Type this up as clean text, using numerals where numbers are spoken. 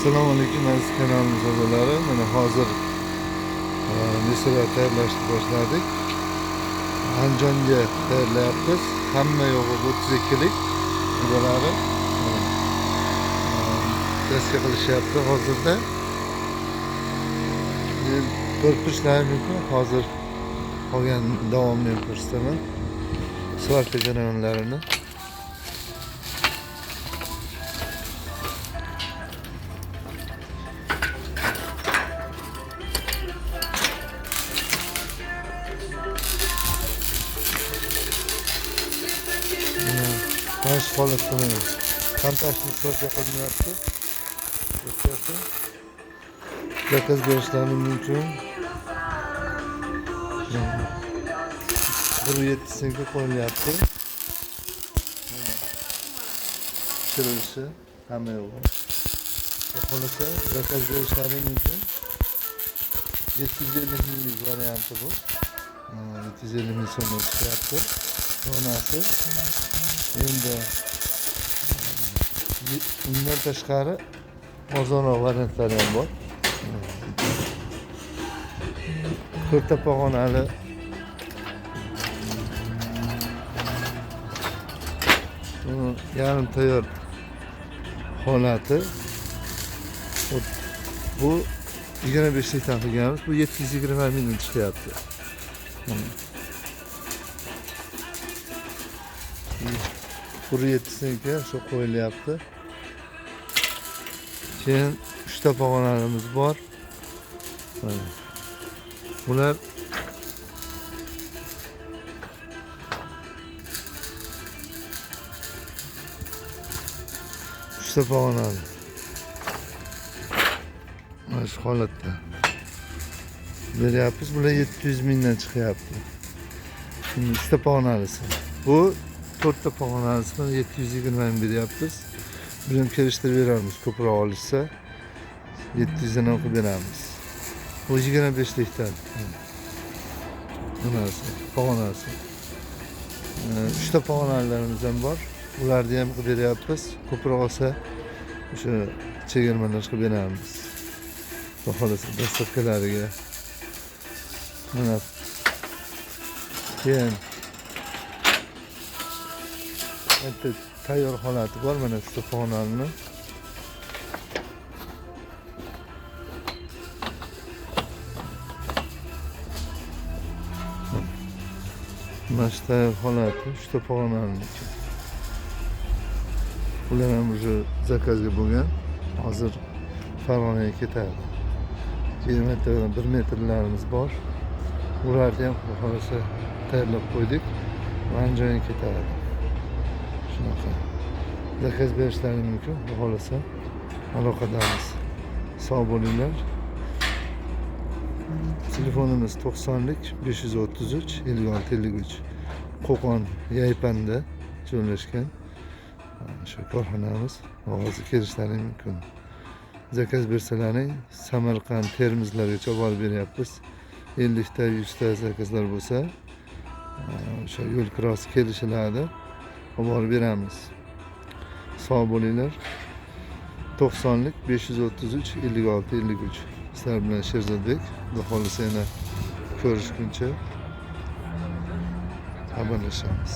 Assalomu alaykum aziz kanalimiz a'zolari. Mana hozir misra tayyorlashni boshladik. Anjonga tayyorlayapmiz. Hamma yo'g'i 32 lik bularni testga qilishyapti hozirda. Ko'rib turishlaringiz mumkin. Hozir qolgan davomini ham ko'rsataman. Svarka jarayonlarini. Baş holatini qantaşni svarka qilinyapti. Zakaz berishlaring mumkin. 1.7 ga qo'yilyapti. Pishirilishi hamma yo'g'i. Xohlasa zakaz berishlaring mumkin. 750 ml varianti bu. 750 ml so'mga tushyapti. Donasi. Endi undan tashqari arzonroq variantlari ham bor. 4 ta pog'onali yarim tayyor holati. Bu 25 likdan qilganmiz. Bu 720 ml chiqyapti. Kuru yetisiga shu qo'yilyapti. Keyin 3 ta pog'onalarimiz bor. Bular pog'onali. Mana shu holatda beryapmiz. Bular 700 mingdan chiqyapti. Şimdi 3 ta pog'onalisi. Bu 4 ta pog'onalisini 720 ming beryapmiz. Biz ham kelishtirib beramiz. Ko'proq olishsa 700 dan o'qib beramiz. Bu 25 likdan. Bunasi pog'onasi. 3 ta pog'onalarimiz ham bor. Ularni ham qilib beryapmiz. Ko'proq olsa o'sha chegirmalar qilib beramiz. Xohlasa dastavkalariga. Mana keyin bitta tayyor holati bor. Mana shu pog'onani mana shu tayyor holati 3 ta pog'onani. Bular ham o'sha zakazga bo'lgan. Hozir Farg'onaga ketadi. 1 metrlarimiz bor. Ularni ham xohlasa tayyorlab qo'ydik. Anjonga ketadi. Shunaqa. Zakaz berishlaring mumkin. Xohlasa aloqadamiz. Sog' bo'linglar. Telefonimiz 90 lik 533 56 53. Qo'qon Yaypanda joylashgan. Shu korxonamiz. Hozir kelishlaring mumkin. Zakaz bersalaring Samarqand, Termizlargacha olib beryapmiz. 50 ta 100 ta zakazlar bo'lsa, o'sha yo'l kirosi kelishiladi. Olib beramiz. Sog' bo'linglar. 90 lik 533 56 53. Sizlar bilan Sherzodbek. Xudo xolisa yana ko'rishguncha xabarlashamiz.